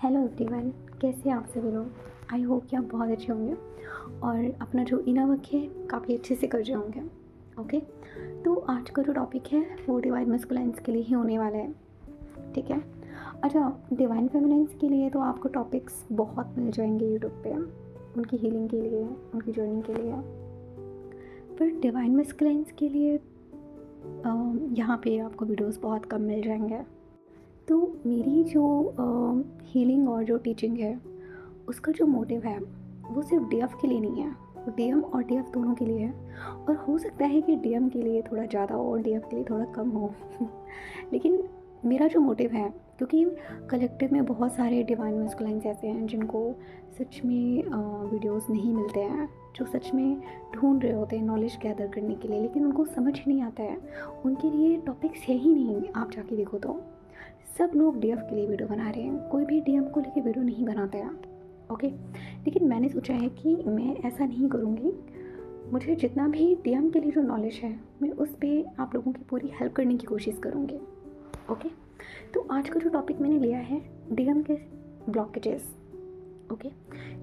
Hello everyone, कैसे हैं आप सभी लोग। आई होप कि आप बहुत अच्छे होंगे और अपना जो इनर वर्क है काफ़ी अच्छे से कर रहे होंगे। ओके, तो आज का जो टॉपिक है वो डिवाइन मस्कुलाइन्स के लिए ही होने वाला है। ठीक है। अच्छा, डिवाइन फेमिनाइन्स के लिए तो आपको टॉपिक्स बहुत मिल जाएंगे यूट्यूब पे, उनकी हीलिंग के लिए, उनकी जर्नी के लिए। पर डिवाइन मस्कुलाइन्स के लिए यहाँ पे आपको वीडियोस बहुत कम मिल जाएंगे। तो मेरी जो हीलिंग और जो टीचिंग है उसका जो मोटिव है वो सिर्फ डीएफ के लिए नहीं है, वो डीएम और डीएफ दोनों के लिए है। और हो सकता है कि डीएम के लिए थोड़ा ज़्यादा हो और डीएफ के लिए थोड़ा कम हो लेकिन मेरा जो मोटिव है, क्योंकि कलेक्टिव में बहुत सारे डिवाइन मस्कुलाइन्स ऐसे हैं जिनको सच में वीडियोस नहीं मिलते हैं, जो सच में ढूंढ रहे होते हैं नॉलेज गैदर करने के लिए, लेकिन उनको समझ ही नहीं आता है। उनके लिए टॉपिक्स है ही नहीं। आप जाके देखो तो सब लोग डीएफ के लिए वीडियो बना रहे हैं, कोई भी डीएम को लेके वीडियो नहीं बनाता है। ओके, लेकिन मैंने सोचा है कि मैं ऐसा नहीं करूँगी। मुझे जितना भी डीएम के लिए जो नॉलेज है मैं उस पर आप लोगों की पूरी हेल्प करने की कोशिश करूँगी। ओके, तो आज का जो टॉपिक मैंने लिया है डीएम के ब्लॉकेजेस। ओके,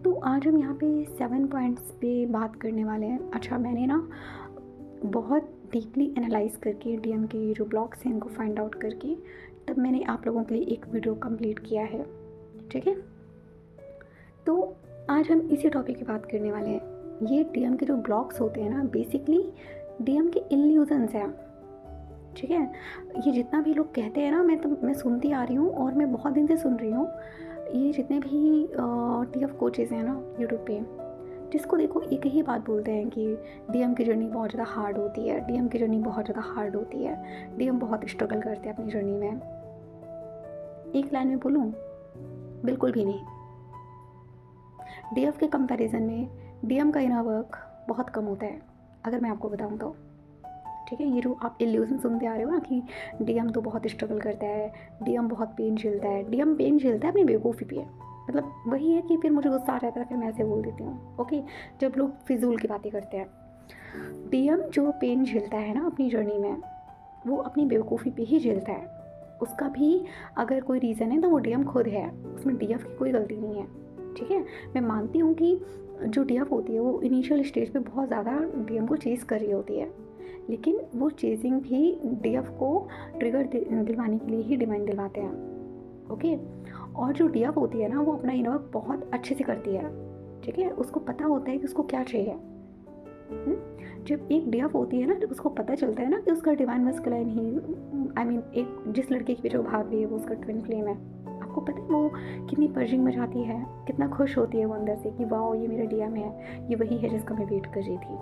तो आज हम यहाँ पे 7 पॉइंट्स पे बात करने वाले हैं। अच्छा, मैंने ना बहुत डीपली एनालाइज करके डीएम के जो ब्लॉक्स हैं इनको फाइंड आउट करके तब मैंने आप लोगों के लिए एक वीडियो कंप्लीट किया है। ठीक है, तो आज हम इसी टॉपिक की बात करने वाले हैं। ये डीएम के जो ब्लॉक्स होते हैं ना, बेसिकली डीएम के इल्यूजन्स हैं। ठीक है, ये जितना भी लोग कहते हैं ना, मैं सुनती आ रही हूँ और मैं बहुत दिन से सुन रही हूँ। ये जितने भी डीएफ कोचेज़ हैं ना यूट्यूब पे, जिसको देखो एक ही बात बोलते हैं कि डीएम की जर्नी बहुत ज़्यादा हार्ड होती है, डीएम की जर्नी बहुत ज़्यादा हार्ड होती है, डीएम बहुत स्ट्रगल करते हैं अपनी जर्नी में। एक लाइन में बोलूँ, बिल्कुल भी नहीं। डीएफ के कंपैरिजन में डीएम का इनर वर्क बहुत कम होता है, अगर मैं आपको बताऊँ तो। ठीक है, ये जो आप इल्यूजन सुनते आ रहे हो ना कि डीएम तो बहुत स्ट्रगल करता है, डीएम बहुत पेन झेलता है, डीएम पेन झेलता है अपनी बेवकूफ़ी पे। मतलब वही है कि फिर मुझे गुस्सा आ जाता है, फिर मैं ऐसे बोल देती हूँ। ओके, जब लोग फिजूल की बातें करते हैं, डीएम जो पेन झेलता है ना अपनी जर्नी में, वो अपनी बेवकूफ़ी पे ही झेलता है। उसका भी अगर कोई रीज़न है तो वो डीएम खुद है, उसमें डीएफ की कोई गलती नहीं है। ठीक है, मैं मानती हूँ कि जो डीएफ होती है वो इनिशियल स्टेज पे बहुत ज़्यादा डीएम को चेज़ कर रही होती है, लेकिन वो चेजिंग भी डीएफ को ट्रिगर दिलवाने के लिए ही डिमांड दिलवाते हैं। ओके, और जो डीएफ होती है ना, वो अपना इनर वर्क बहुत अच्छे से करती है। ठीक है, उसको पता होता है कि उसको क्या चाहिए। जब एक डीएफ होती है ना, जब उसको पता चलता है ना कि उसका divine masculine he, I mean एक जिस लड़के की पीछे वो भाग रही है वो उसका ट्विन फ्लेम है, आपको पता है वो कितनी पर्जिंग में जाती है, कितना खुश होती है वो अंदर से कि वाओ ये मेरा डीएम है, ये वही है जिसका मैं वेट कर रही थी।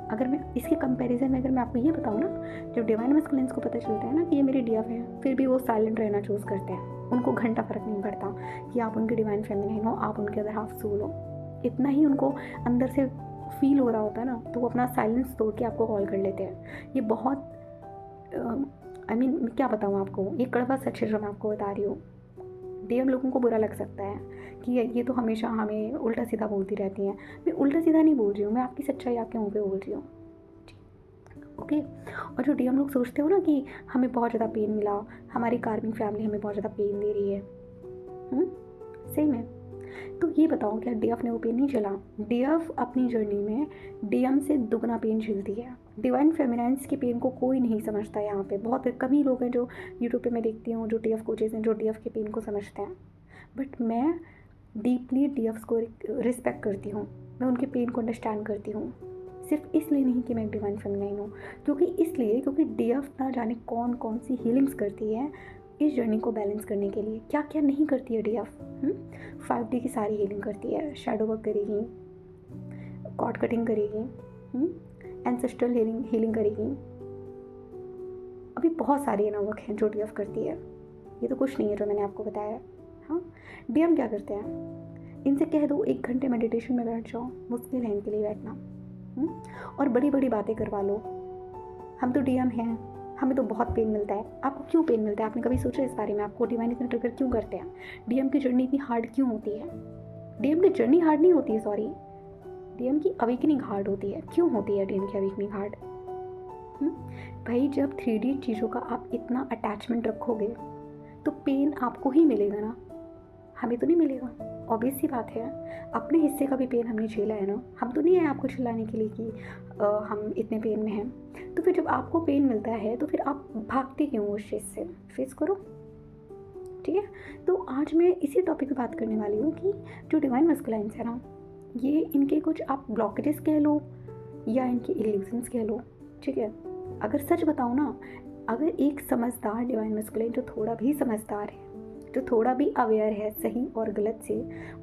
अगर मैं इसके कंपैरिजन में अगर मैं आपको ये बताऊँ ना, जब डिवाइन मस्कुलाइन्स को पता चलता है ना कि ये मेरे डीएफ है, फिर भी वो साइलेंट रहना चूज़ करते हैं। उनको घंटा फ़र्क नहीं पड़ता कि आप उनके डिवाइन फेमिनाइन हो, आप उनके अदर हाफ सोल हो। इतना ही उनको अंदर से फील हो रहा होता है ना, तो वो अपना साइलेंस तोड़ के आपको कॉल कर लेते हैं। ये बहुत आई मीन क्या बताऊँ आपको, ये कड़वा सच है जो मैं आपको बता रही हूँ। डीएम लोगों को बुरा लग सकता है कि ये तो हमेशा हमें उल्टा सीधा बोलती रहती हैं। मैं उल्टा सीधा नहीं बोल रही हूँ, मैं आपकी सच्चाई आपके मुँह पे बोल रही हूँ। ओके, और जो डीएम लोग सोचते हो ना कि हमें बहुत ज़्यादा पेन मिला, हमारी कार्मिक फैमिली हमें बहुत ज़्यादा पेन दे रही है, सही में। तो ये बताओ, क्या डीएफ ने वो पेन नहीं झेला? डीएफ अपनी जर्नी में डीएम से दुगना पेन झेलती है। डिवाइन फेमिनाइन्स के पेन को कोई नहीं समझता। यहाँ पे बहुत कम ही लोग हैं जो यूट्यूब पे मैं देखती हूँ, जो डीएफ कोचेज़ हैं, जो डीएफ के पेन को समझते हैं। बट मैं डीपली डीएफ्स को रिस्पेक्ट करती हूँ, मैं उनके पेन को अंडरस्टैंड करती हूँ। सिर्फ इसलिए नहीं कि मैं डिवाइन फेमिनाइन हूँ, क्योंकि डीएफ ना जाने कौन कौन सी हीलिंग्स करती है इस जर्नी को बैलेंस करने के लिए। क्या क्या नहीं करती है डीएफ। 5D की सारी हीलिंग करती है, शैडो वर्क करेगी, कॉर्ड कटिंग करेगी, एंसेस्ट्रल हीलिंग करेगी। अभी बहुत सारी इनर वर्क हैं जो डीएफ करती है, ये तो कुछ नहीं है जो मैंने आपको बताया। हाँ, डीएम क्या करते हैं, इनसे कह दो 1 घंटे मेडिटेशन में बैठ जाओ, मुश्किल है इनके लिए बैठना। और बड़ी बड़ी बातें करवा लो, हम तो डीएम हैं, हमें तो बहुत पेन मिलता है। आपको क्यों पेन मिलता है? आपने कभी सोचा इस बारे में? आपको डिवाइन इतना ट्रिगर क्यों करते हैं? डीएम की जर्नी इतनी हार्ड क्यों होती है? डीएम की जर्नी हार्ड नहीं होती है, सॉरी, डीएम की अवेकनिंग हार्ड होती है। क्यों होती है डीएम की अवेकनिंग हार्ड? भाई, जब 3D चीज़ों का आप इतना अटैचमेंट रखोगे तो पेन आपको ही मिलेगा ना। हमें तो नहीं मिलेगा। ऑब्वियस सी बात है, अपने हिस्से का भी पेन हमने झेला है ना। हम तो नहीं आए आपको चिल्लाने के लिए कि हम इतने पेन में हैं। तो फिर जब आपको पेन मिलता है तो फिर आप भागते क्यों उस चीज़ से? फेस करो, ठीक है। तो आज मैं इसी टॉपिक पे बात करने वाली हूँ कि जो डिवाइन मस्कुलाइंस है ना, ये इनके कुछ आप ब्लॉकेजेस कह लो या इनके इल्यूजन्स कह लो, ठीक है। अगर सच बताऊँ ना, अगर एक समझदार डिवाइन मस्कुलाइन जो थोड़ा भी समझदार है, जो थोड़ा भी अवेयर है सही और गलत से,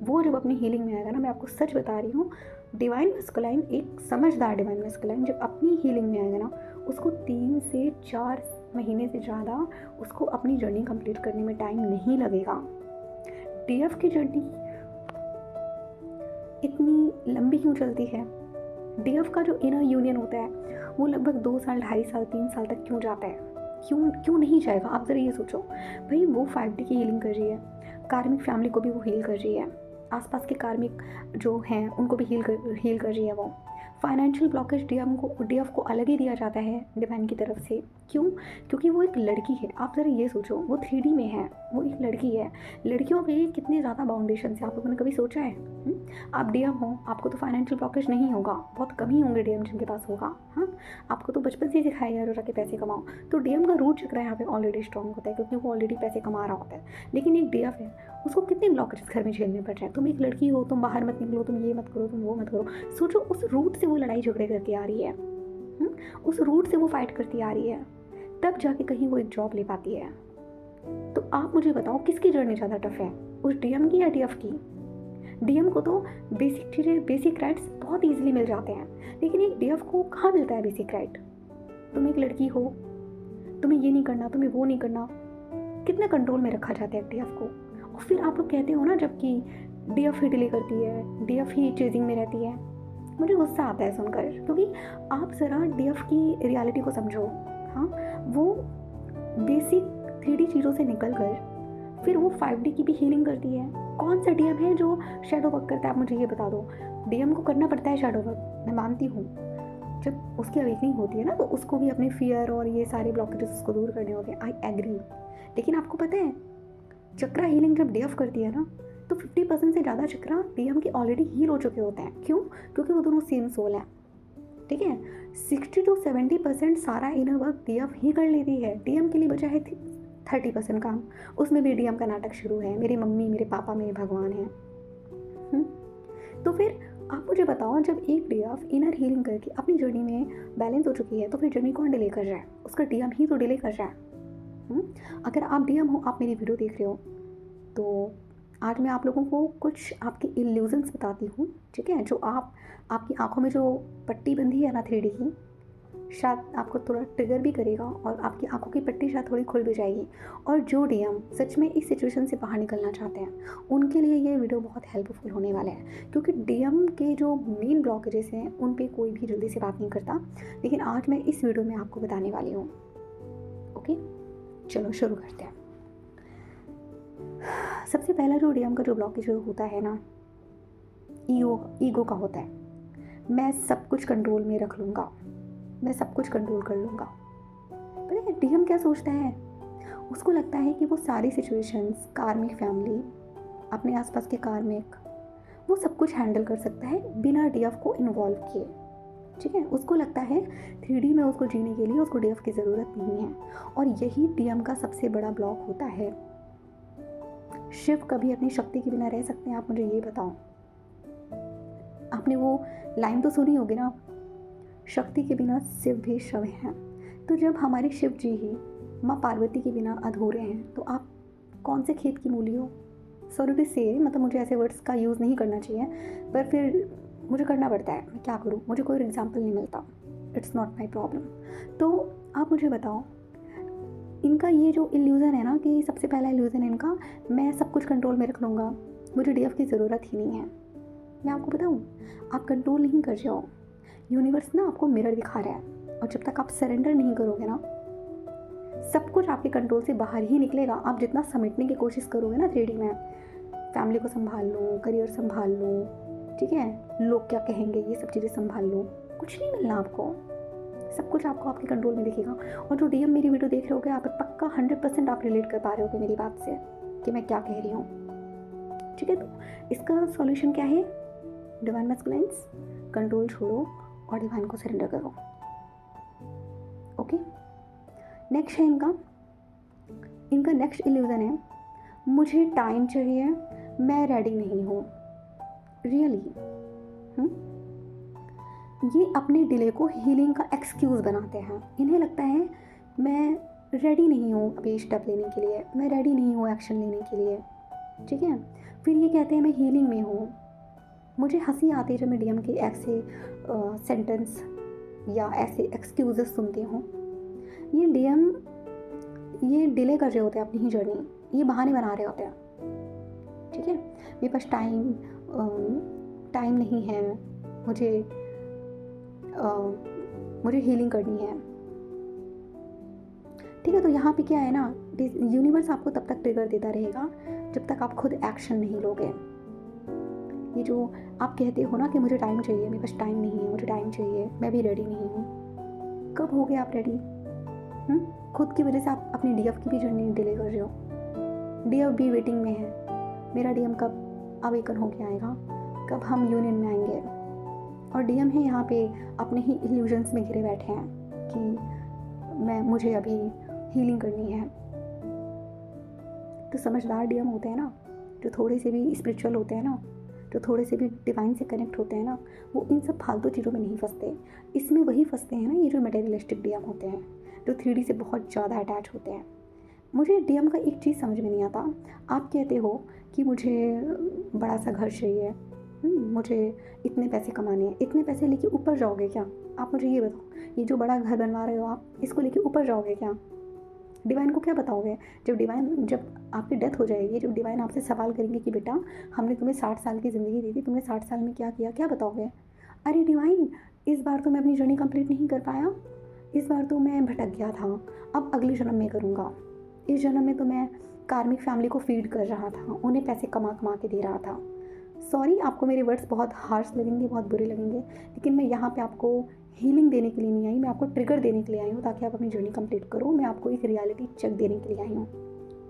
वो जब अपनी हीलिंग में आएगा ना, मैं आपको सच बता रही हूँ, डिवाइन मस्कुलाइन, एक समझदार डिवाइन मस्कुलाइन जब अपनी हीलिंग में आएगा ना, उसको 3 से 4 महीने से ज़्यादा उसको अपनी जर्नी कंप्लीट करने में टाइम नहीं लगेगा। डीएफ की जर्नी इतनी लंबी क्यों चलती है? डीएफ का जो इनर यूनियन होता है वो लगभग 2 साल, 2.5 साल, 3 साल तक क्यों जाता है? क्यों नहीं जाएगा? आप ज़रा ये सोचो। भाई वो 5D की हीलिंग कर रही है, कार्मिक फैमिली को भी वो हील कर रही है, आसपास के कार्मिक जो हैं उनको भी हील कर रही है वो। फाइनेंशियल ब्लॉकेज डीएफ को अलग ही दिया जाता है डिवाइन की तरफ से। क्यों? क्योंकि वो एक लड़की है। आप ज़रा ये सोचो, वो 3D में है, वो एक लड़की है। लड़कियों पे कितने ज़्यादा बाउंडेशन है, आप लोगों ने कभी सोचा है? आप डीएम हो, आपको तो फाइनेंशियल ब्लॉकेज नहीं होगा, बहुत कम ही होंगे डीएम जिनके पास होगा। हाँ, आपको तो बचपन से ही सिखाया जा रहा है कि पैसे कमाओ। तो डीएम का रूट चक्र यहाँ पे ऑलरेडी स्ट्रॉन्ग होता है क्योंकि वो ऑलरेडी पैसे कमा रहा होता है। लेकिन एक डीएफ है, उसको कितने ब्लॉकेज घर में झेलने पड़ रहे हैं। तुम एक लड़की हो, तुम बाहर मत निकलो, तुम ये मत करो, तुम वो मत करो। सोचो, उस रूट से वो लड़ाई झगड़े करके आ रही है, उस रूट से वो फाइट करती आ रही है, तब जाके कहीं वो एक जॉब ले पाती है। तो आप मुझे बताओ, किसकी जर्नी ज़्यादा टफ है, उस डीएम की या डीएफ की? डीएम को तो बेसिक चीज़ें, बेसिक राइट्स बहुत ईजिली मिल जाते हैं, लेकिन एक डीएफ को कहाँ मिलता है बेसिक राइट? तुम एक लड़की हो, तुम्हें ये नहीं करना, तुम्हें वो नहीं करना, कितना कंट्रोल में रखा जाता है डीएफ को। और फिर आप लोग कहते हो ना, जबकि डीएफ ही डिले करती है, डीएफ ही चेजिंग में रहती है। मुझे गुस्सा आता है सुनकर, क्योंकि आप ज़रा डीएफ की रियलिटी को समझो। हाँ, वो बेसिक 3D चीज़ों से निकल कर फिर वो 5D की भी हीलिंग करती है। कौन सा डीएम है जो शैडो वर्क करता है? आप मुझे ये बता दो। डीएम को करना पड़ता है शैडो वर्क, मैं मानती हूँ। जब उसकी अवेकनिंग होती है ना, तो उसको भी अपने फियर और ये सारे ब्लॉकेजेस उसको दूर करने होते हैं, आई एग्री। लेकिन आपको पता है, चक्रा हीलिंग जब डीएफ करती है ना, तो 50% से ज़्यादा चक्रा डीएम के ऑलरेडी हील हो चुके होते हैं। क्यों? क्योंकि वो दोनों सेम सोल हैं, ठीक है। 60 to 70% सारा इनर वर्क डीएफ ही कर लेती है। डीएम के लिए बचा है 30% काम, उसमें भी डीएम का नाटक शुरू है। मेरी मम्मी, मेरे पापा, मेरे भगवान हैं। तो फिर आप मुझे बताओ, जब एक डीएफ इनर हीलिंग करके अपनी जर्नी में बैलेंस हो चुकी है, तो फिर जर्नी कौन डिले कर रहा है? उसका डीएम ही तो डिले कर रहा है। अगर आप डीएम हो, आप मेरी वीडियो देख रहे हो, तो आज मैं आप लोगों को कुछ आपके इल्यूजन्स बताती हूँ, ठीक है। जो आपकी आंखों में जो पट्टी बंधी है ना 3D की, शायद आपको थोड़ा ट्रिगर भी करेगा और आपकी आंखों की पट्टी शायद थोड़ी खुल भी जाएगी। और जो डीएम सच में इस सिचुएशन से बाहर निकलना चाहते हैं, उनके लिए ये वीडियो बहुत हेल्पफुल होने वाला है, क्योंकि डीएम के जो मेन ब्लॉकेजेस हैं उन पे कोई भी जल्दी से बात नहीं करता, लेकिन आज मैं इस वीडियो में आपको बताने वाली हूँ। ओके, चलो शुरू करते हैं। सबसे पहला जो डीएम का जो ब्लॉकेज होता है ना, ईगो का होता है। मैं सब कुछ कंट्रोल में रख लूँगा, मैं सब कुछ कंट्रोल कर लूँगा। पता है डीएम क्या सोचता है? उसको लगता है कि वो सारी सिचुएशंस, कार्मिक फैमिली, अपने आसपास के कार्मिक, वो सब कुछ हैंडल कर सकता है बिना डीएफ को इन्वॉल्व किए, ठीक है। उसको लगता है 3D में उसको जीने के लिए उसको डीएफ की ज़रूरत नहीं है। और यही डीएम का सबसे बड़ा ब्लॉक होता है। शिव कभी अपनी शक्ति के बिना रह सकते हैं? आप मुझे ये बताओ। आपने वो लाइन तो सुनी होगी ना, शक्ति के बिना शिव भी शव हैं। तो जब हमारे शिव जी ही माँ पार्वती के बिना अधूरे हैं, तो आप कौन से खेत की मूली हो? सॉरी टू से, मतलब मुझे ऐसे वर्ड्स का यूज़ नहीं करना चाहिए, पर फिर मुझे करना पड़ता है, मैं क्या करूँ, मुझे कोई एग्जाम्पल नहीं मिलता, इट्स नॉट माई प्रॉब्लम। तो आप मुझे बताओ, इनका ये जो इल्यूज़न है ना, कि सबसे पहला इल्यूज़न इनका, मैं सब कुछ कंट्रोल में रख लूँगा, मुझे डीएफ की ज़रूरत ही नहीं है। मैं आपको बताऊँ, आप कंट्रोल नहीं कर रहे हो, यूनिवर्स ना आपको मिरर दिखा रहा है। और जब तक आप सरेंडर नहीं करोगे ना, सब कुछ आपके कंट्रोल से बाहर ही निकलेगा। आप जितना समेटने की कोशिश करोगे ना 3D में, फैमिली को संभाल लो, करियर संभाल लो, ठीक है, लोग क्या कहेंगे, ये सब चीज़ें संभाल लो, कुछ नहीं मिलना आपको। सब कुछ आपको आपके कंट्रोल में दिखेगा। और जो डीएम मेरी वीडियो देख रहे होगे, आप पक्का 100% आप रिलेट कर पा रहे होगे मेरी बात से कि मैं क्या कह रही हूँ। ठीक है, तो इसका सॉल्यूशन क्या है? डिवाइन मैस्कुलाइन्स, कंट्रोल छोड़ो और डिवाइन को सरेंडर करो। ओके, नेक्स्ट है इनका नेक्स्ट इल्यूजन है, मुझे टाइम चाहिए, मैं रेडी नहीं हूँ। रियली ये अपने डिले को हीलिंग का एक्सक्यूज़ बनाते हैं। इन्हें लगता है मैं रेडी नहीं हूँ अभी स्टेप लेने के लिए, मैं रेडी नहीं हूँ एक्शन लेने के लिए, ठीक है। फिर ये कहते हैं मैं हीलिंग में हूँ। मुझे हंसी आती है जब मैं डीएम के ऐसे सेंटेंस या ऐसे एक्सक्यूजेस सुनती हूँ। ये डीएम ये डिले कर रहे होते हैं अपनी ही जर्नी, ये बहाने बना रहे होते हैं, ठीक है। मेरे पास टाइम नहीं है, मुझे हीलिंग करनी है, ठीक है। तो यहाँ पे क्या है ना, यूनिवर्स आपको तब तक ट्रिगर देता रहेगा जब तक आप खुद एक्शन नहीं लोगे। ये जो आप कहते हो ना कि मुझे टाइम चाहिए, मेरे पास टाइम नहीं है, मुझे टाइम चाहिए, मैं भी रेडी नहीं हूँ, कब हो गए आप रेडी? खुद की वजह से आप अपनी डीएफ की भी जर्नी डिले कर रहे हो। डीएफ भी वेटिंग में है, मेरा डीएम कब अवेकन होके आएगा, कब हम यूनियन में आएंगे। और डीएम है यहाँ पे अपने ही इल्यूजन्स में घिरे बैठे हैं कि मुझे अभी हीलिंग करनी है। तो समझदार डीएम होते हैं ना, जो थोड़े से भी स्पिरिचुअल होते हैं ना, जो थोड़े से भी डिवाइन से कनेक्ट होते हैं ना, वो इन सब फालतू चीज़ों में नहीं फंसते। इसमें वही फंसते हैं ना, ये जो मटेरियलिस्टिक डीएम होते हैं, जो 3D से बहुत ज़्यादा अटैच होते हैं। मुझे डीएम का एक चीज़ समझ में नहीं आता। आप कहते हो कि मुझे बड़ा सा घर चाहिए, मुझे इतने पैसे कमाने हैं, इतने पैसे लेके ऊपर जाओगे क्या? आप मुझे ये बताओ, ये जो बड़ा घर बनवा रहे हो आप, इसको लेके ऊपर जाओगे क्या? डिवाइन को क्या बताओगे? जब आपकी डेथ हो जाएगी, जब डिवाइन आपसे सवाल करेंगे कि बेटा हमने तुम्हें 60 साल की ज़िंदगी दी थी, तुमने 60 साल में क्या किया, क्या बताओगे? अरे डिवाइन, इस बार तो मैं अपनी जर्नी कंप्लीट नहीं कर पाया, इस बार तो मैं भटक गया था, अब अगले जन्म में करूँगा। इस जन्म में तो मैं कार्मिक फैमिली को फीड कर रहा था, उन्हें पैसे कमा के दे रहा था। सॉरी, आपको मेरे वर्ड्स बहुत हार्श लगेंगे, बहुत बुरे लगेंगे, लेकिन मैं यहाँ पे आपको हीलिंग देने के लिए नहीं आई, मैं आपको ट्रिगर देने के लिए आई हूँ ताकि आप अपनी जर्नी कंप्लीट करो। मैं आपको एक रियलिटी चेक देने के लिए आई हूँ,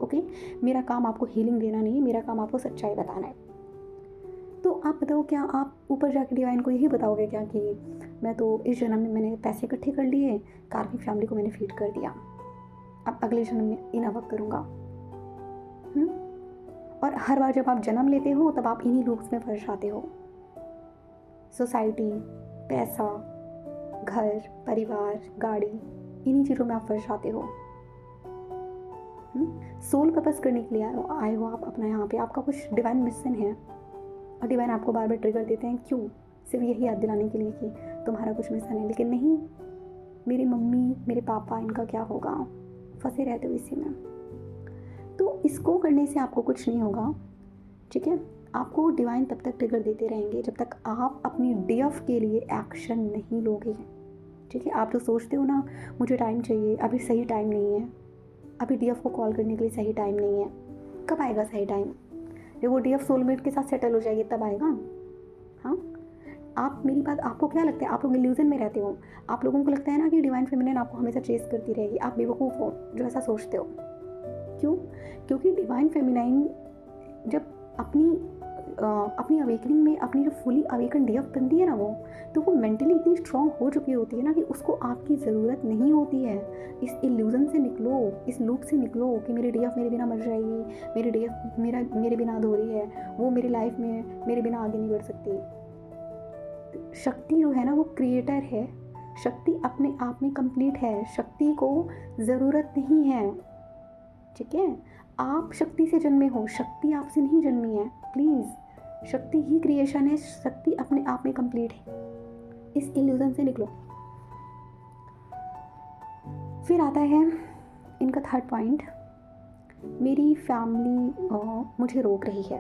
ओके। मेरा काम आपको हीलिंग देना नहीं है, मेरा काम आपको सच्चाई बताना है। तो आप बताओ, क्या आप ऊपर जाके डिवाइन को यही बताओगे क्या कि मैं तो इस जन्म में मैंने पैसे इकट्ठे कर लिए, कार्मिक फैमिली को मैंने फीड कर दिया, अब अगले जन्म में इन वर्क करूँगा? और हर बार जब आप जन्म लेते हो तब आप इन्हीं लूप्स में फंस जाते हो। सोसाइटी, पैसा, घर, परिवार, गाड़ी, इन्हीं चीज़ों में आप फंस जाते हो। सोल पर्पस करने के लिए आए हो आप अपना, यहाँ पे आपका कुछ डिवाइन मिशन है और डिवाइन आपको बार बार ट्रिगर देते हैं। क्यों? सिर्फ यही याद दिलाने के लिए कि तुम्हारा कुछ मिशन है। लेकिन नहीं, मेरी मम्मी, मेरे पापा, इनका क्या होगा? फंसे रहते हो इसी में। तो इसको करने से आपको कुछ नहीं होगा, ठीक है। आपको डिवाइन तब तक ट्रिगर देते रहेंगे जब तक आप अपनी डीएफ के लिए एक्शन नहीं लोगे, ठीक है। आप जो सोचते हो ना, मुझे टाइम चाहिए, अभी सही टाइम नहीं है, अभी डीएफ को कॉल करने के लिए सही टाइम नहीं है। कब आएगा सही टाइम? जब वो डीएफ सोलमेट के साथ सेटल हो जाएगी तब आएगा। हाँ, आप मेरी बात, आपको क्या लगता है? आप लोग इल्यूजन में रहते हो। आप लोगों को लगता है ना कि डिवाइन फेमिनिन आपको हमेशा चेस करती रहेगी। आप बेवकूफ़ हो जो ऐसा सोचते हो। क्यों? क्योंकि डिवाइन फेमिनाइन जब अपनी अवेकनिंग में, अपनी जो फुली अवेकन डीएफ बनती है ना, वो मेंटली इतनी स्ट्रांग हो चुकी होती है ना कि उसको आपकी ज़रूरत नहीं होती है। इस इल्यूजन से निकलो, इस लूप से निकलो कि मेरी डीएफ मेरे बिना मर जाएगी, मेरी डीएफ मेरे बिना अधूरी है, वो मेरी लाइफ में मेरे बिना आगे नहीं बढ़ सकती। शक्ति जो है ना, वो क्रिएटर है। शक्ति अपने आप में कंप्लीट है, शक्ति को ज़रूरत नहीं है, ठीक है। आप शक्ति से जन्मे हो, शक्ति आपसे नहीं जन्मी है। प्लीज़, शक्ति ही क्रिएशन है, शक्ति अपने आप में कंप्लीट है। इस इल्यूजन से निकलो। फिर आता है इनका थर्ड पॉइंट, मेरी फैमिली मुझे रोक रही है।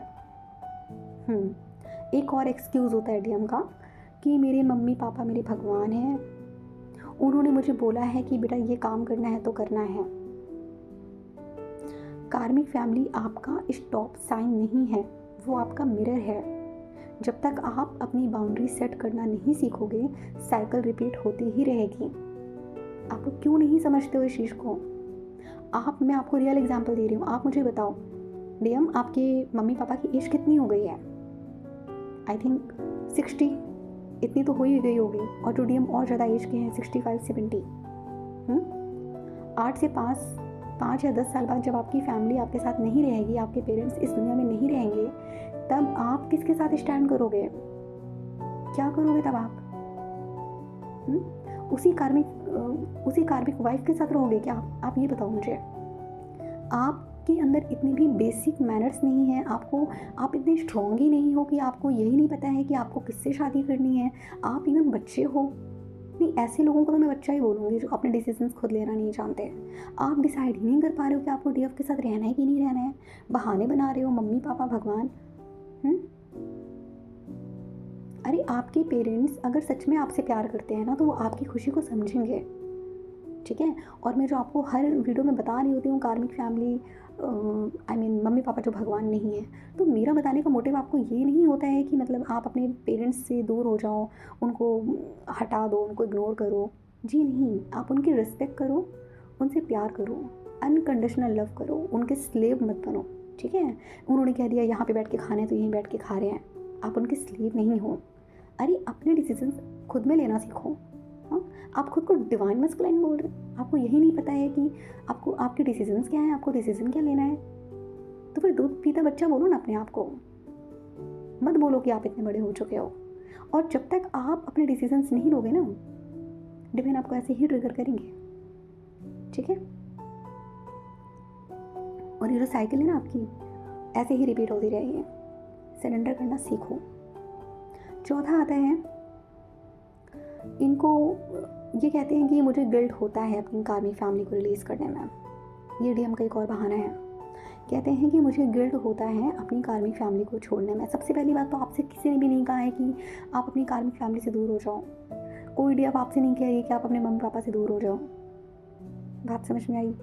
एक और एक्सक्यूज़ होता है डीएम का कि मेरे मम्मी पापा मेरे भगवान हैं, उन्होंने मुझे बोला है कि बेटा ये काम करना है तो करना है। कार्मिक फैमिली आपका स्टॉप साइन नहीं है, वो आपका मिरर है। जब तक आप अपनी बाउंड्री सेट करना नहीं सीखोगे, साइकिल रिपीट होती ही रहेगी। आप क्यों नहीं समझते हो इस चीज़ को? मैं आपको रियल एग्जांपल दे रही हूँ। आप मुझे बताओ, डीएम, आपके मम्मी पापा की एज कितनी हो गई है? आई थिंक 60, इतनी तो हो ही गई होगी। और जो डीएम और ज़्यादा एज के हैं 65-70। 8 से 5 या 10 साल बाद जब आपकी फैमिली आपके साथ नहीं रहेगी, आपके पेरेंट्स इस दुनिया में नहीं रहेंगे, तब आप किसके साथ स्टैंड करोगे? क्या करोगे तब आप? उसी कार्मिक वाइफ के साथ रहोगे क्या आप ये बताओ मुझे। आपके अंदर इतनी भी बेसिक मैनर्स नहीं है, आप इतने स्ट्रॉन्ग ही नहीं हो कि आपको यही नहीं पता है कि आपको किससे शादी करनी है। आप एकदम बच्चे हो। नहीं, ऐसे लोगों को तो मैं बच्चा ही बोलूँगी जो अपने डिसीजंस खुद लेना नहीं जानते। आप डिसाइड ही नहीं कर पा रहे हो कि आपको डीएफ के साथ रहना है कि नहीं रहना है। बहाने बना रहे हो, मम्मी पापा भगवान। अरे आपके पेरेंट्स अगर सच में आपसे प्यार करते हैं ना, तो वो आपकी खुशी को समझेंगे, ठीक है। और मैं जो आपको हर वीडियो में बता रही होती हूँ कार्मिक family, I mean mummy papa जो भगवान नहीं है, तो मेरा बताने का मोटिव आपको ये नहीं होता है कि मतलब आप अपने पेरेंट्स से दूर हो जाओ, उनको हटा दो, उनको इग्नोर करो। जी नहीं, आप उनकी रिस्पेक्ट करो, उनसे प्यार करो, अनकंडीशनल लव करो, उनके स्लेव मत बनो, ठीक है। उन्होंने कह दिया यहाँ पे बैठ के खाने तो यहीं बैठ के खा रहे हैं, आप उनके स्लेव नहीं हो। अरे अपने डिसीजंस खुद में लेना सीखो। हाँ, आप खुद को डिवाइन मस्कुलाइन बोल रहे हैं, आपको यही नहीं पता है कि आपको आपके डिसीजंस क्या हैं, आपको डिसीजन क्या लेना है। तो फिर दूध पीता बच्चा बोलो ना अपने आप को, मत बोलो कि आप इतने बड़े हो चुके हो। और जब तक आप अपने डिसीजंस नहीं लोगे ना, डिवाइन आपको ऐसे ही ट्रिगर करेंगे, ठीक है। और ये जो साइकिल है ना आपकी, ऐसे ही रिपीट होती रहेगी। सरेंडर करना सीखो। चौथा आता है, इनको ये कहते हैं कि मुझे गिल्ट होता है अपनी कार्मिक फैमिली को रिलीज़ करने में। ये डीएम का एक और बहाना है। कहते हैं कि मुझे गिल्ट होता है अपनी कार्मिक फैमिली को छोड़ने में। सबसे पहली बात तो आपसे किसी ने भी नहीं कहा है कि आप अपनी कार्मिक फैमिली से दूर हो जाओ। कोई डीएम आपसे नहीं कह रही कि आप अपने मम्मी पापा से दूर हो जाओ। बात समझ में आई?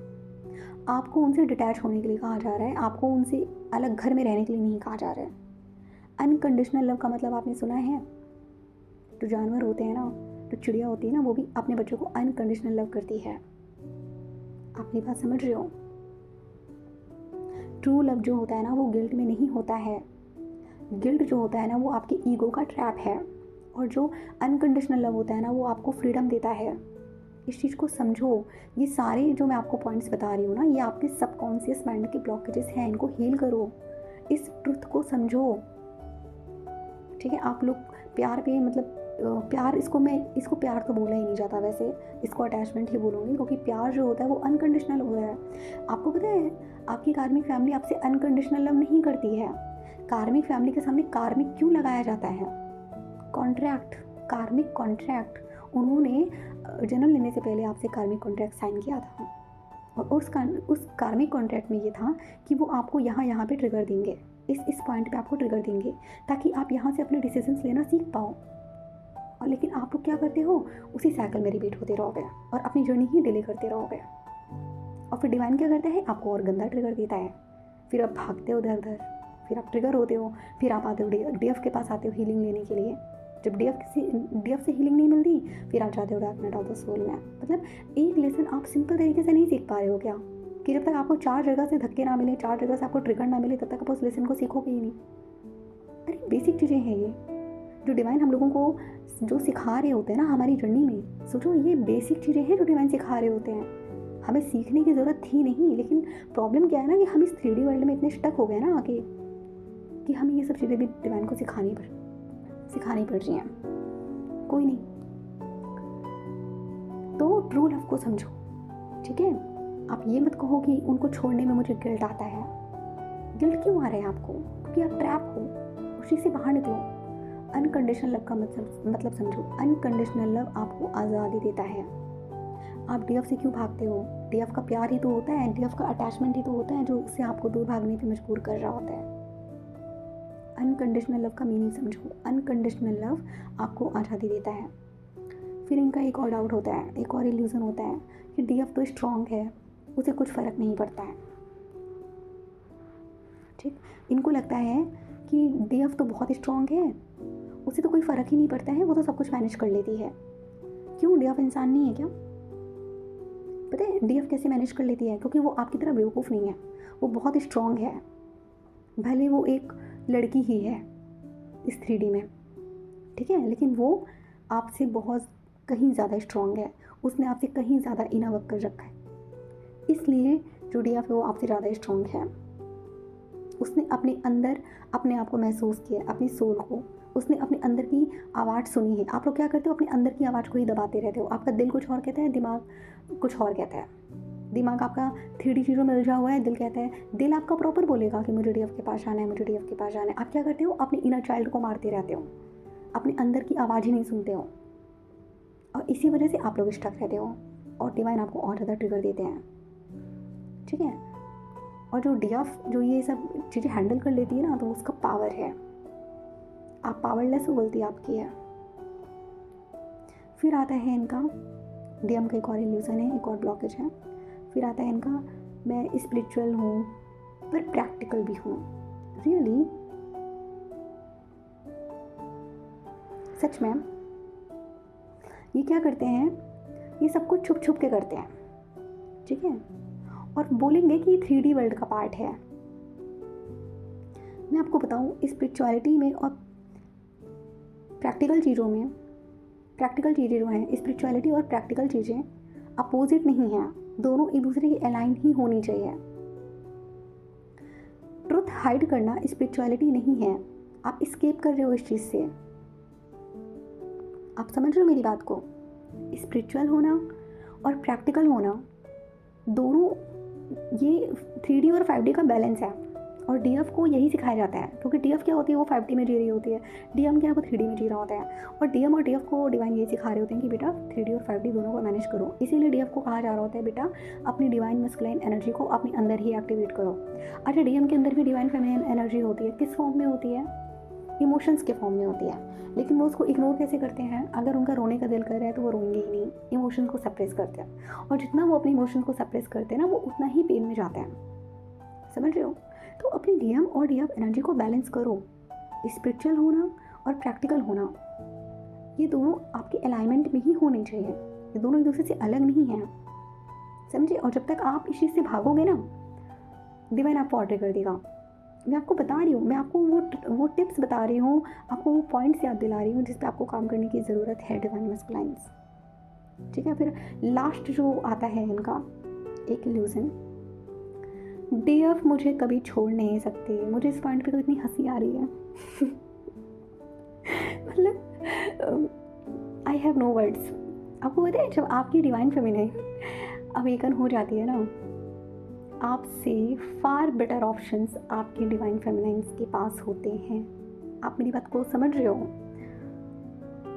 आपको उनसे डिटैच होने के लिए कहा जा रहा है, आपको उनसे अलग घर में रहने के लिए नहीं कहा जा रहा है। अनकंडीशनल लव का मतलब आपने सुना है? जो जानवर होते हैं ना, जो चिड़िया होती है ना, वो भी अपने बच्चों को अनकंडीशनल लव करती है। आप ये बात समझ रहे हो? ट्रू लव जो होता है ना, वो गिल्ट में नहीं होता है। गिल्ट जो होता है ना, वो आपके ईगो का ट्रैप है। और जो अनकंडीशनल लव होता है ना, वो आपको फ्रीडम देता है। इस चीज़ को समझो। ये सारे जो मैं आपको पॉइंट्स बता रही हूँ ना, ये आपके सबकॉन्शियस माइंड के ब्लॉकेजेस हैं, इनको हील करो। इस ट्रुथ को समझो, ठीक है। आप लोग प्यार पे मतलब प्यार, इसको प्यार तो बोला ही नहीं जाता, वैसे इसको अटैचमेंट ही बोलूँगी, क्योंकि प्यार जो होता है वो अनकंडीशनल होता है। आपको पता है आपकी कार्मिक फैमिली आपसे अनकंडीशनल लव नहीं करती है। कार्मिक फैमिली के सामने कार्मिक क्यों लगाया जाता है? कॉन्ट्रैक्ट, कार्मिक कॉन्ट्रैक्ट। उन्होंने जन्म लेने से पहले आपसे कार्मिक कॉन्ट्रैक्ट साइन किया था, और उस कार्मिक कॉन्ट्रैक्ट में ये था कि वो आपको यहाँ पे ट्रिगर देंगे, इस पॉइंट पे आपको ट्रिगर देंगे, ताकि आप यहाँ से अपने डिसीजंस लेना सीख पाओ। और लेकिन आप लोग क्या करते हो, उसी साइकिल में रिपीट होते रहोगे और अपनी जर्नी ही डिले करते रहोगे। और फिर डिवाइन क्या करता है, आपको और गंदा ट्रिगर देता है। फिर आप भागते हो उधर उधर, फिर आप ट्रिगर होते हो, फिर आप आते हो डीएफ के पास आते हो हीलिंग लेने के लिए। जब डीएफ से हीलिंग नहीं मिलती, फिर आप जाते हो dark night of the soul में। मतलब एक लेसन आप सिंपल तरीके से नहीं सीख पा रहे हो क्या, कि जब तक आपको 4 जगह से धक्के ना मिले, 4 जगह से आपको ट्रिगर ना मिले, तब तक आप उस लेसन को सीखोगे ही नहीं। अरे बेसिक चीज़ें हैं ये, जो डिवाइन हम लोगों को जो सिखा रहे होते हैं ना हमारी जर्नी में। सोचो, ये बेसिक चीज़ें हैं जो डिवाइन सिखा रहे होते हैं। हमें सीखने की ज़रूरत थी नहीं, लेकिन प्रॉब्लम क्या है ना कि हम इस 3D वर्ल्ड में इतने स्टक हो गए ना आके, कि हमें ये सब चीज़ें भी डिवाइन को सिखानी पड़ रही हैं। कोई नहीं, तो ट्रू लव को समझो, ठीक है। आप ये मत कहो कि उनको छोड़ने में मुझे गिल्ट आता है। गिल्ट क्यों आ रहा है आपको? क्योंकि आप ट्रैप हो, उसी से बाहर निकलो। अनकंडीशनल लव का मतलब समझो। अनकंडीशनल लव आपको आज़ादी देता है। आप डीएफ से क्यों भागते हो? डीएफ का प्यार ही तो होता है, डीएफ का अटैचमेंट ही तो होता है जो उससे आपको दूर भागने पे मजबूर कर रहा होता है। अनकंडीशनल लव का मीनिंग समझो। अनकंडीशनल लव आपको आज़ादी देता है। फिर इनका एक और डाउट होता है, एक और इल्यूज़न होता है कि डीएफ तो स्ट्रॉन्ग है, उसे कुछ फ़र्क नहीं पड़ता है, ठीक। इनको लगता है कि डीएफ तो बहुत स्ट्रॉन्ग है, उसे तो कोई फ़र्क ही नहीं पड़ता है, वो तो सब कुछ मैनेज कर लेती है। क्यों? डीएफ इंसान नहीं है क्या? पता है डीएफ कैसे मैनेज कर लेती है? क्योंकि वो आपकी तरह बेवकूफ़ नहीं है, वो बहुत स्ट्रॉन्ग है। भले वो एक लड़की ही है इस 3D में, ठीक है, लेकिन वो आपसे बहुत कहीं ज़्यादा स्ट्रॉन्ग है, उसने आपसे कहीं ज़्यादा इनर वर्क कर रखा है, इसलिए जो DF है वो आपसे ज़्यादा स्ट्रॉन्ग है। उसने अपने अंदर अपने आप को महसूस किया, अपनी सोल को, उसने अपने अंदर की आवाज़ सुनी है। आप लोग क्या करते हो, अपने अंदर की आवाज़ को ही दबाते रहते हो। आपका दिल कुछ और कहता है, दिमाग कुछ और कहता है। दिमाग आपका 3D चीज़ों में उलझा हुआ है, दिल कहता है, दिल आपका प्रॉपर बोलेगा कि मुझे DF के पास आना है, मुझे DF के पास आना है। आप क्या करते हो, अपने इनर चाइल्ड को मारते रहते हो, अपने अंदर की आवाज़ ही नहीं सुनते हो, और इसी वजह से आप लोग स्टक रहते हो और डिवाइन आपको और ज़्यादा ट्रिगर देते हैं, ठीक है। और जो DF जो ये सब चीज़ें हैंडल कर लेती है ना, तो उसका पावर है। आप पावरलेस हो, गलती आपकी है। फिर आता है इनका DM का एक और इल्यूज़न है, एक और ब्लॉकेज है। फिर आता है इनका मैं स्पिरिचुअल हूँ पर प्रैक्टिकल भी हूँ। रियली सच में ये क्या करते हैं, ये सब कुछ छुप छुप के करते हैं, ठीक है, और बोलेंगे कि 3D वर्ल्ड का पार्ट है। मैं आपको बताऊँ, स्पिरिचुअलिटी में और प्रैक्टिकल चीज़ों में, प्रैक्टिकल चीज़ें जो हैं, स्पिरिचुअलिटी और प्रैक्टिकल चीज़ें अपोजिट नहीं हैं, दोनों एक दूसरे की अलाइन ही होनी चाहिए। ट्रुथ हाइड करना स्पिरिचुअलिटी नहीं है, आप स्केप कर रहे हो इस चीज़ से। आप समझ रहे हो मेरी बात को? स्पिरिचुअल होना और प्रैक्टिकल होना दोनों, ये 3D और 5D का बैलेंस है, और DF को यही सिखाया जाता है, क्योंकि DF क्या होती है, वो 5D में जी रही होती है, DM क्या है, वो 3D में जी रहा होता है, और DM और DF को डिवाइन ये सिखा रहे होते हैं कि बेटा 3D और 5D दोनों को मैनेज करो। इसीलिए DF को कहा जा रहा होता है, बेटा अपनी डिवाइन मस्कुलाइन एनर्जी को अपने अंदर ही एक्टिवेट करो। अच्छा, DM के अंदर भी डिवाइन फेमिनिन एनर्जी होती है, किस फॉर्म में होती है, इमोशंस के फॉर्म में होती है, लेकिन वो उसको इग्नोर कैसे करते हैं, अगर उनका रोने का दिल कर रहा है तो वो रोएंगे ही नहीं, इमोशन को सप्रेस करते हैं, और जितना वो अपने इमोशन को सप्रेस करते हैं ना, वो उतना ही पेन में जाते हैं। समझ रहे हो? तो अपनी DM और DF एनर्जी को बैलेंस करो। स्पिरिचुअल होना और प्रैक्टिकल होना, ये दोनों आपके अलाइनमेंट में ही होने चाहिए, ये दोनों एक दूसरे से अलग नहीं हैं, समझे। और जब तक आप इस चीज़ से भागोगे ना, डिवाइन आपको ऑर्डर कर देगा। मैं आपको बता रही हूँ, मैं आपको वो टिप्स बता रही हूँ, आपको वो पॉइंट्स याद दिला रही हूँ जिस पे आपको काम करने की ज़रूरत है, डिवाइन मस्कुलाइन्स, ठीक है। फिर लास्ट जो आता है इनका एक इल्यूज़न, DF मुझे कभी छोड़ नहीं सकते। मुझे इस पॉइंट पे तो इतनी हंसी आ रही है मतलब आई हैव नो वर्ड्स। आपको पता है, जब आपकी डिवाइन फेमिनिन अवेकन हो जाती है ना, आपसे फार बेटर ऑप्शंस आपके डिवाइन फेमिनिन्स के पास होते हैं। आप मेरी बात को समझ रहे हो?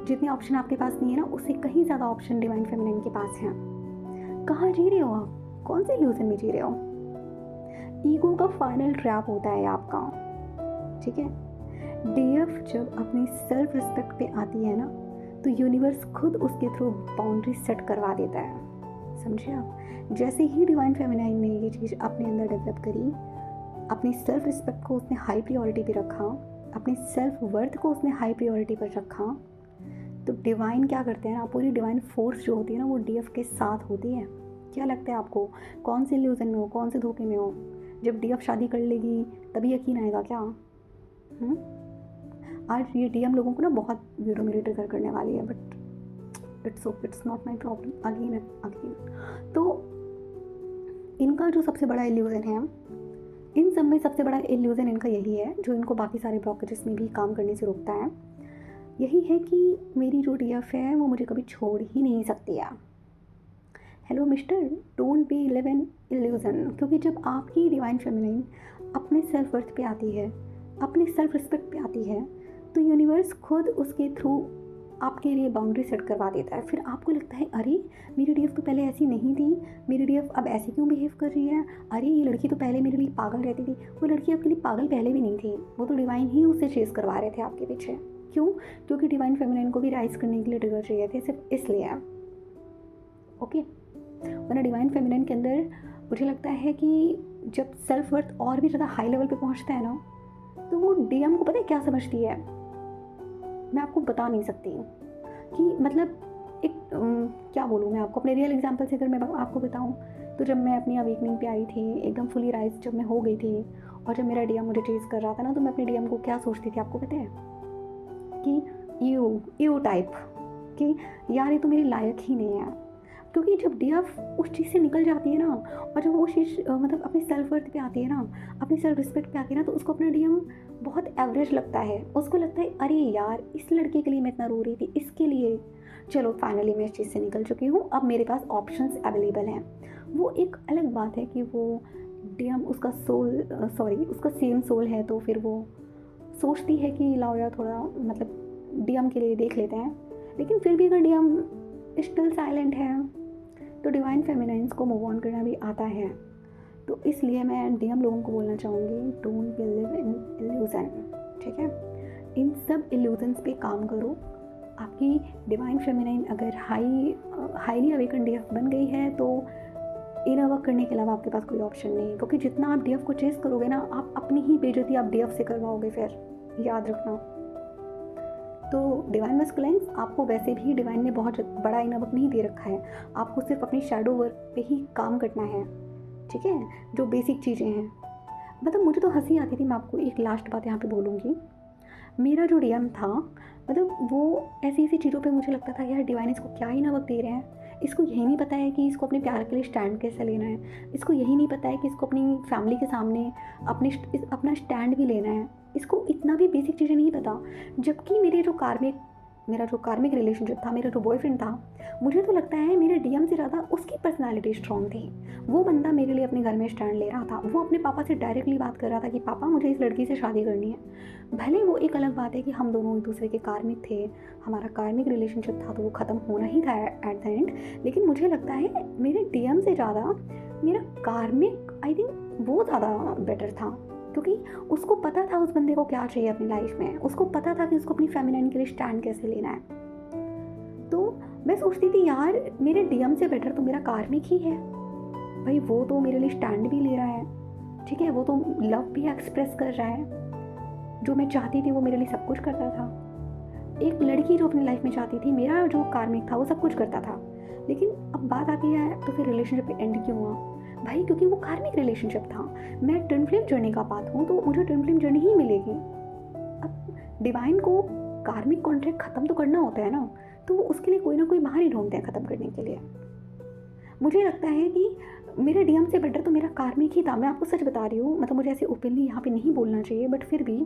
जितने ऑप्शन आपके पास नहीं है ना, उससे कहीं ज़्यादा ऑप्शन डिवाइन फेमिनिन के पास हैं। कहाँ जी रहे हो आप, कौन से इल्यूजन में जी रहे हो? ईगो का फाइनल ट्रैप होता है आपका, ठीक है। DF जब अपनी सेल्फ रिस्पेक्ट पे आती है ना, तो यूनिवर्स खुद उसके थ्रू बाउंड्री सेट करवा देता है, समझे आप। जैसे ही डिवाइन फेमिनाइन ने ये चीज़ अपने अंदर डेवलप करी, अपनी सेल्फ रिस्पेक्ट को उसने हाई प्रायोरिटी पे रखा, अपनी सेल्फ वर्थ को उसने हाई प्रायोरिटी पर रखा, तो डिवाइन क्या करते हैं ना, पूरी डिवाइन फोर्स जो होती है ना, वो DF के साथ होती है। क्या लगता है आपको, कौन से इल्यूजन में हो, कौन से धोखे में हो? जब DF शादी कर लेगी तभी यकीन आएगा क्या? आज ये DM लोगों को ना बहुत वीडियो में ट्रिगर करने वाली है, but it's not my problem again and again. तो इनका जो सबसे बड़ा इल्यूजन है, इन सब में सबसे बड़ा इल्यूजन इनका यही है, जो इनको बाकी सारे ब्लॉकेजेस में भी काम करने से रोकता है, यही है कि मेरी जो DF है वो मुझे कभी छोड़ ही नहीं सकती है। Hello mister, don't be live in illusion. क्योंकि जब आपकी डिवाइन फेमिनिन अपने सेल्फ वर्थ पे आती है, अपने सेल्फ रिस्पेक्ट पे आती है, तो यूनिवर्स खुद उसके थ्रू आपके लिए बाउंड्री सेट करवा देता है। फिर आपको लगता है, अरे मेरी DF तो पहले ऐसी नहीं थी, मेरी DF अब ऐसे क्यों बिहेव कर रही है, अरे ये लड़की तो पहले मेरे लिए पागल रहती थी। वो लड़की आपके लिए पागल पहले भी नहीं थी, वो तो डिवाइन ही उससे चेस करवा रहे थे आपके पीछे। क्यों? क्योंकि डिवाइन फेमिनिन को भी राइज करने के लिए ट्रिगर चाहिए थे, सिर्फ इसलिए। ओके, वरना डिवाइन फेमिनिन के अंदर मुझे लगता है कि जब सेल्फ वर्थ और भी ज़्यादा हाई लेवल पे पहुंचता है ना, तो वो DM को पता है क्या समझती है, मैं आपको बता नहीं सकती कि मतलब एक क्या बोलूँ मैं आपको, अपने रियल एग्जांपल से अगर मैं आपको बताऊँ, तो जब मैं अपनी अवेकनिंग पे आई थी, एकदम फुली राइज जब मैं हो गई थी, और जब मेरा डीएम मुझे चेज़ कर रहा था ना, तो मैं अपने डीएम को क्या सोचती थी आपको पता है? कि यू टाइप, कि यार ये तो मेरे लायक ही नहीं है। क्योंकि जब डीएफ उस चीज़ से निकल जाती है ना, और जब वो चीज़ मतलब अपनी सेल्फ वर्थ पे आती है ना, अपनी सेल्फ रिस्पेक्ट पे आती है ना, तो उसको अपना डीएम बहुत एवरेज लगता है। उसको लगता है अरे यार इस लड़के के लिए मैं इतना रो रही थी, इसके लिए। चलो फाइनली मैं इस चीज़ से निकल चुकी हूँ, अब मेरे पास ऑप्शंस अवेलेबल हैं। वो एक अलग बात है कि वो डीएम उसका उसका सेम सोल है, तो फिर वो सोचती है कि लाओ यार थोड़ा मतलब डीएम के लिए देख लेते हैं। लेकिन फिर भी अगर डीएम स्टिल साइलेंट है, तो डिवाइन फेमिनाइन्स को मूव ऑन करना भी आता है। तो इसलिए मैं डीएम लोगों को बोलना चाहूँगी, डोंट बिलीव इन इल्यूजन, ठीक है? इन सब इल्यूजन्स पे काम करो। आपकी डिवाइन फेमिनाइन अगर हाईली अवेकन डीएफ बन गई है, तो इनर वर्क करने के अलावा आपके पास कोई ऑप्शन नहीं है। क्योंकि जितना आप डीएफ को चेस करोगे ना, आप अपनी ही बेइज्जती आप डीएफ से करवाओगे, फिर याद रखना। तो डिवाइन मस्कुलाइन्स, आपको वैसे भी डिवाइन ने बहुत बड़ा इनर वर्क नहीं दे रखा है। आपको सिर्फ अपनी शैडो वर्क पे ही काम करना है, ठीक है? जो बेसिक चीज़ें हैं। मतलब मुझे तो हंसी आती थी, मैं आपको एक लास्ट बात यहाँ पे बोलूँगी। मेरा जो डीएम था, मतलब वो ऐसी ऐसी चीज़ों पे मुझे लगता था यार डिवाइन इसको क्या ही नमक दे रहे हैं, इसको यही नहीं पता है कि इसको अपने प्यार के लिए स्टैंड कैसे लेना है, इसको यही नहीं पता है कि इसको अपनी फैमिली के सामने अपना स्टैंड भी लेना है, इसको इतना भी बेसिक चीज़ें नहीं पता। जबकि मेरा जो कार्मिक रिलेशनशिप था, मेरा जो बॉयफ्रेंड था, मुझे तो लगता है मेरे डीएम से ज़्यादा उसकी पर्सनालिटी स्ट्रॉन्ग थी। वो बंदा मेरे लिए अपने घर में स्टैंड ले रहा था, वो अपने पापा से डायरेक्टली बात कर रहा था कि पापा मुझे इस लड़की से शादी करनी है। भले वो एक अलग बात है कि हम दोनों एक दूसरे के कार्मिक थे, हमारा कार्मिक रिलेशनशिप था, तो वो ख़त्म होना ही था एट द एंड। लेकिन मुझे लगता है मेरे डीएम से ज़्यादा मेरा कार्मिक, आई थिंक वो ज़्यादा बेटर था। क्योंकि उसको पता था उस बंदे को क्या चाहिए अपनी लाइफ में, उसको पता था कि उसको अपनी फेमिनाइन के लिए स्टैंड कैसे लेना है। तो मैं सोचती थी यार मेरे डीएम से बेटर तो मेरा कार्मिक ही है भाई। वो तो मेरे लिए स्टैंड भी ले रहा है, ठीक है? वो तो लव भी एक्सप्रेस कर रहा है। जो मैं चाहती थी वो मेरे लिए सब कुछ करता था। एक लड़की जो अपनी लाइफ में चाहती थी, मेरा जो कार्मिक था वो सब कुछ करता था। लेकिन अब बात आती है तो फिर रिलेशनशिप पे एंड क्यों हुआ भाई? क्योंकि वो कार्मिक रिलेशनशिप था। मैं ट्विन फ्लेम जर्नी का पार्ट हूँ, तो मुझे ट्विन फ्लेम जर्नी ही मिलेगी। अब डिवाइन को कार्मिक कॉन्ट्रैक्ट ख़त्म तो करना होता है ना, तो वो उसके लिए कोई ना कोई बहाने ढूंढते हैं ख़त्म करने के लिए। मुझे लगता है कि मेरे डीएम से बेटर तो मेरा कार्मिक ही था। मैं आपको सच बता रही हूँ, मतलब मुझे ऐसे ओपनली यहाँ पे नहीं बोलना चाहिए, बट फिर भी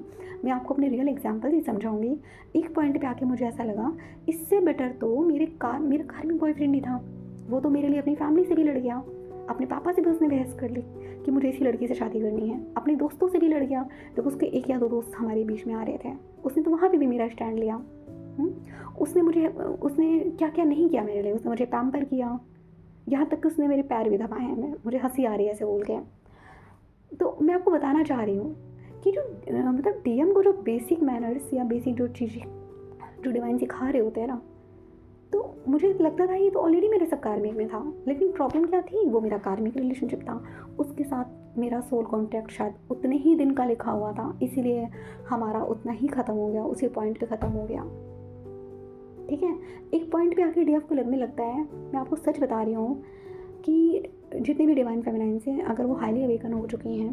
मैं आपको अपने रियल एग्जांपल ही समझाऊंगी। एक पॉइंट पे आके मुझे ऐसा लगा, इससे बेटर तो मेरा कार्मिक बॉयफ्रेंड ही था। वो तो मेरे लिए अपनी फैमिली से भी लड़ गया, अपने पापा से भी उसने बहस कर ली कि मुझे इसी लड़की से शादी करनी है, अपने दोस्तों से भी लड़ गया जब उसके एक या दो दोस्त हमारे बीच में आ रहे थे। उसने तो वहाँ पर भी मेरा स्टैंड लिया। उसने क्या क्या नहीं किया मेरे लिए। उसने मुझे पैम्पर किया, यहाँ तक कि उसने मेरे पैर भी दबाए हैं। मुझे हंसी आ रही है ऐसे बोल के। तो मैं आपको बताना चाह रही हूँ कि जो मतलब डीएम को जो बेसिक मैनर्स या बेसिक जो चीज़ें जो डिवाइन सिखा रहे होते हैं ना, तो मुझे लगता था ये तो ऑलरेडी मेरे सब कार्मिक में था। लेकिन प्रॉब्लम क्या थी, वो मेरा कार्मिक रिलेशनशिप था, उसके साथ मेरा सोल कॉन्ट्रैक्ट शायद उतने ही दिन का लिखा हुआ था, इसीलिए हमारा उतना ही ख़त्म हो गया, उसी पॉइंट पे ख़त्म हो गया, ठीक है? एक पॉइंट पे आके डीएफ को लगने लगता है, मैं आपको सच बता रही हूँ, कि जितने भी डिवाइन फेमिनाइन्स हैं, अगर वो हाईली अवेकन हो चुकी हैं,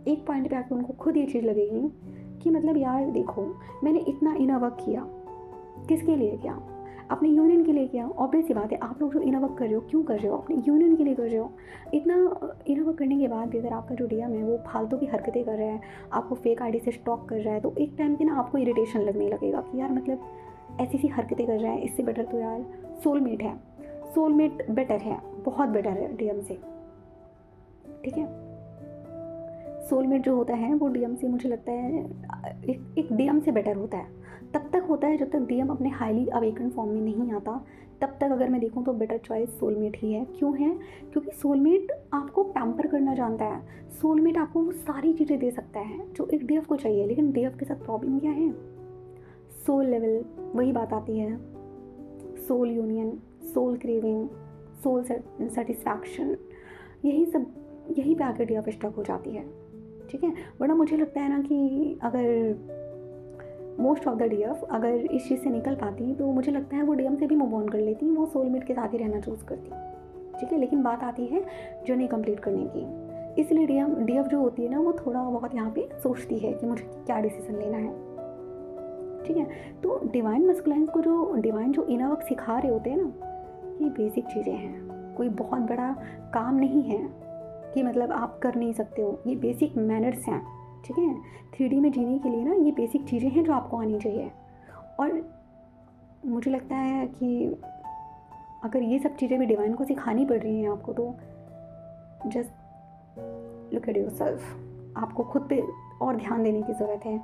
एक पॉइंट पे आके उनको खुद ये चीज़ लगेगी कि मतलब यार देखो, मैंने इतना इनर वर्क किया, किसके लिए किया? अपने यूनियन के लिए किया। ऑब्वियस सी बात है, आप लोग जो इनर वर्क कर रहे हो, क्यों कर रहे हो? अपने यूनियन के लिए कर रहे हो। इतना इनर वर्क करने के बाद भी अगर आपका जो डीएम है वो फालतू की हरकतें कर रहा है, आपको फेक आईडी से स्टॉक कर रहा है, तो एक टाइम पे ना आपको इरिटेशन लगने लगेगा कि यार मतलब ऐसी सी हरकतें कर रहा है, इससे बेटर तो यार सोलमेट है। सोलमेट बेटर है, बहुत बेटर है डीएम से, ठीक है? सोलमेट जो होता है वो डीएम से, मुझे लगता है एक डीएम से बेटर होता है। तब तक होता है जब तक डीएम अपने हाईली अवेकन फॉर्म में नहीं आता। तब तक अगर मैं देखूँ तो बेटर चॉइस सोलमेट ही है। क्यों है? क्योंकि सोलमेट आपको पैम्पर करना जानता है। सोलमेट आपको वो सारी चीज़ें दे सकता है जो एक डीएफ को चाहिए। लेकिन डीएफ के साथ प्रॉब्लम क्या है? सोल लेवल, वही बात आती है, soul union, soul craving, soul satisfaction, यही पे आकर डीएफ स्टक हो जाती है, ठीक है? वरना मुझे लगता है ना कि अगर मोस्ट ऑफ द डीएफ अगर इस चीज़ से निकल पाती, तो मुझे लगता है वो डीएम से भी मूव ऑन कर लेती, वो सोलमेट के साथ ही रहना चूज़ करती, ठीक है? लेकिन बात आती है जर्नी कंप्लीट करने की, इसलिए डीएफ जो होती है ना, वो थोड़ा बहुत यहाँ पे सोचती है कि मुझे क्या डिसीजन लेना है, ठीक है। तो डिवाइन मस्कुलाइंस को जो डिवाइन जो इनर वर्क सिखा रहे होते हैं ना, ये बेसिक चीज़ें हैं, कोई बहुत बड़ा काम नहीं है कि मतलब आप कर नहीं सकते हो। ये बेसिक मैनर्स हैं, ठीक है। 3D में जीने के लिए ना ये बेसिक चीज़ें हैं जो आपको आनी चाहिए। और मुझे लगता है कि अगर ये सब चीज़ें भी डिवाइन को सिखानी पड़ रही हैं आपको, तो जस्ट लुक एट योरसेल्फ। आपको खुद पे और ध्यान देने की ज़रूरत है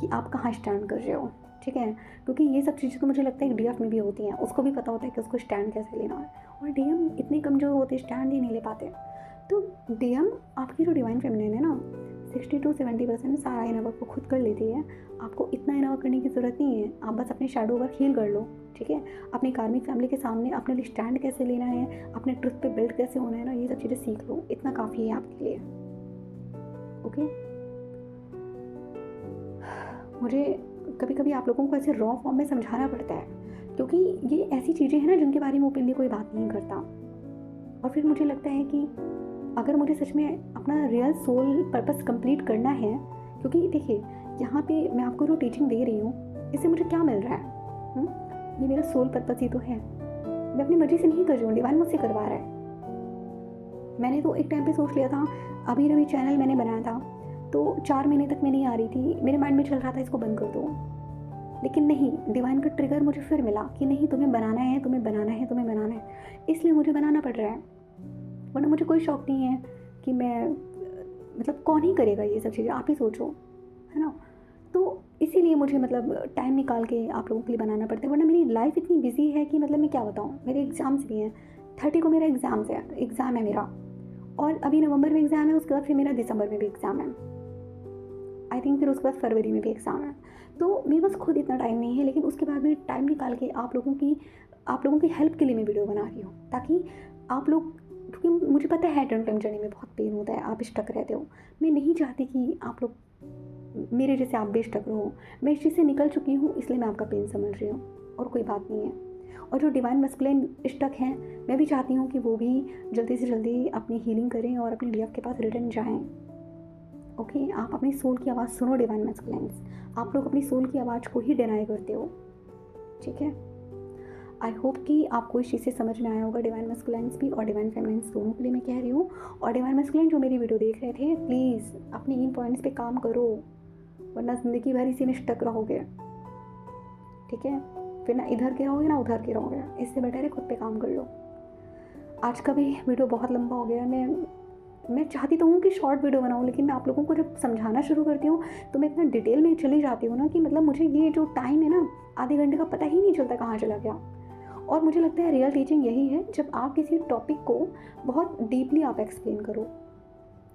कि आप कहाँ स्टैंड कर रहे हो, ठीक है। क्योंकि ये सब चीज़ें तो मुझे लगता है कि डीएफ में भी होती हैं, उसको भी पता होता है कि उसको स्टैंड कैसे लेना है। और डीएम इतने कमज़ोर होते हैं, स्टैंड ही नहीं ले पाते। तो डीएम आपकी जो डिवाइन फेमिनिन है ना, 60 to 70% सारा इनर वर्क को खुद कर लेती है। आपको इतना इनर वर्क करने की ज़रूरत नहीं है, आप बस अपने शैडो वर्क हील कर लो, ठीक है। अपनी कार्मिक फैमिली के सामने अपने लिए स्टैंड कैसे लेना है, अपने ट्रुथ पे बिल्ड कैसे होना है ना, ये सब चीज़ें सीख लो, इतना काफ़ी है आपके लिए, ओके। मुझे कभी कभी आप लोगों को ऐसे रॉ फॉर्म में समझाना पड़ता है, क्योंकि ये ऐसी चीज़ें हैं ना जिनके बारे में ओपनली कोई बात नहीं करता। और फिर मुझे लगता है कि अगर मुझे सच में अपना रियल सोल पर्पस कंप्लीट करना है, क्योंकि देखिए यहाँ पे मैं आपको जो टीचिंग दे रही हूँ, इससे मुझे क्या मिल रहा है? ये मेरा सोल पर्पस ही तो है। मैं अपनी मर्जी से नहीं कर रही हूँ, डिवाइन मुझसे करवा रहा है। मैंने तो एक टाइम पे सोच लिया था, अभी रवि चैनल मैंने बनाया था तो 4 महीने तक मैं नहीं आ रही थी, मेरे माइंड में चल रहा था इसको बंद कर दो, लेकिन नहीं, डिवाइन का ट्रिगर मुझे फिर मिला कि नहीं, तुम्हें बनाना है, तुम्हें बनाना है, तुम्हें बनाना है, इसलिए मुझे बनाना पड़ रहा है। वरना मुझे कोई शौक नहीं है कि मैं, मतलब कौन ही करेगा ये सब चीज़ें, आप ही सोचो, है ना। तो इसीलिए मुझे मतलब टाइम निकाल के आप लोगों के लिए बनाना पड़ता है, वरना मेरी लाइफ इतनी बिजी है कि मतलब मैं क्या बताऊँ। मेरे एग्ज़ाम्स भी हैं, 30 को मेरा एग्ज़ाम है मेरा, और अभी नवंबर में एग्ज़ाम है, उसके बाद फिर मेरा दिसंबर में भी एग्ज़ाम है, आई थिंक फिर उसके बाद फरवरी में भी एग्ज़ाम है। तो मेरे पास खुद इतना टाइम नहीं है, लेकिन उसके बाद मैं टाइम निकाल के आप लोगों की हेल्प के लिए मैं वीडियो बना रही हूँ, ताकि आप लोग, क्योंकि मुझे पता है ट्विन फ्लेम जर्नी में बहुत पेन होता है, आप स्टक रहते हो। मैं नहीं चाहती कि आप लोग मेरे जैसे आप भी स्टक रहो। मैं इस चीज़ से निकल चुकी हूँ, इसलिए मैं आपका पेन समझ रही हूँ, और कोई बात नहीं है। और जो डिवाइन मस्कुलिन स्टक हैं, मैं भी चाहती हूँ कि वो भी जल्दी से जल्दी अपनी हीलिंग करें और अपने डीएफ के पास रिटर्न जाएँ, ओके। आप अपनी सोल की आवाज़ सुनो डिवाइन मस्कुलिन्स, आप लोग अपनी सोल की आवाज़ को ही डिनाई करते हो, ठीक है। आई होप कि आपको इस चीज़ से समझ में आया होगा, डिवाइन मस्कुलिन्स भी और डिवाइन फेमिनिन्स दोनों के लिए मैं कह रही हूँ। और डिवाइन मस्कुलिन जो मेरी वीडियो देख रहे थे, प्लीज़ अपनी इन पॉइंट्स पे काम करो, वरना ज़िंदगी भर इसी में स्टक रहोगे, ठीक है। फिर ना इधर के रहोगे ना उधर के रहोगे, इससे बेटर है खुद पे काम कर लो। आज का भी वीडियो बहुत लंबा हो गया। मैं चाहती तो हूँ कि शॉर्ट वीडियो बनाऊँ, लेकिन मैं आप लोगों को जब समझाना शुरू करती हूँ तो मैं इतना डिटेल में चली जाती हूँ ना कि मतलब मुझे ये जो टाइम है ना, आधे घंटे का पता ही नहीं चलता कहाँ चला गया। और मुझे लगता है रियल टीचिंग यही है, जब आप किसी टॉपिक को बहुत डीपली आप एक्सप्लेन करो,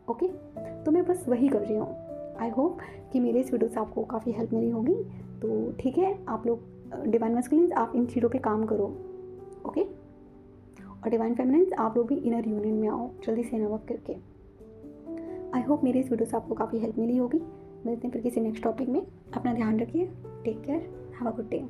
ओके। तो मैं बस वही कर रही हूँ। आई होप कि मेरे इस वीडियो से आपको काफ़ी हेल्प मिली होगी। तो ठीक है, आप लोग डिवाइन मस्कुलिन्स आप इन चीज़ों पे काम करो, ओके। और डिवाइन फेमिनिन्स आप लोग भी इनर यूनियन में आओ जल्दी से इनर वर्क करके। आई होप मेरी इस वीडियो से आपको काफ़ी हेल्प मिली होगी। मिलते हैं फिर किसी नेक्स्ट टॉपिक में। अपना ध्यान रखिए, take care, have a good day.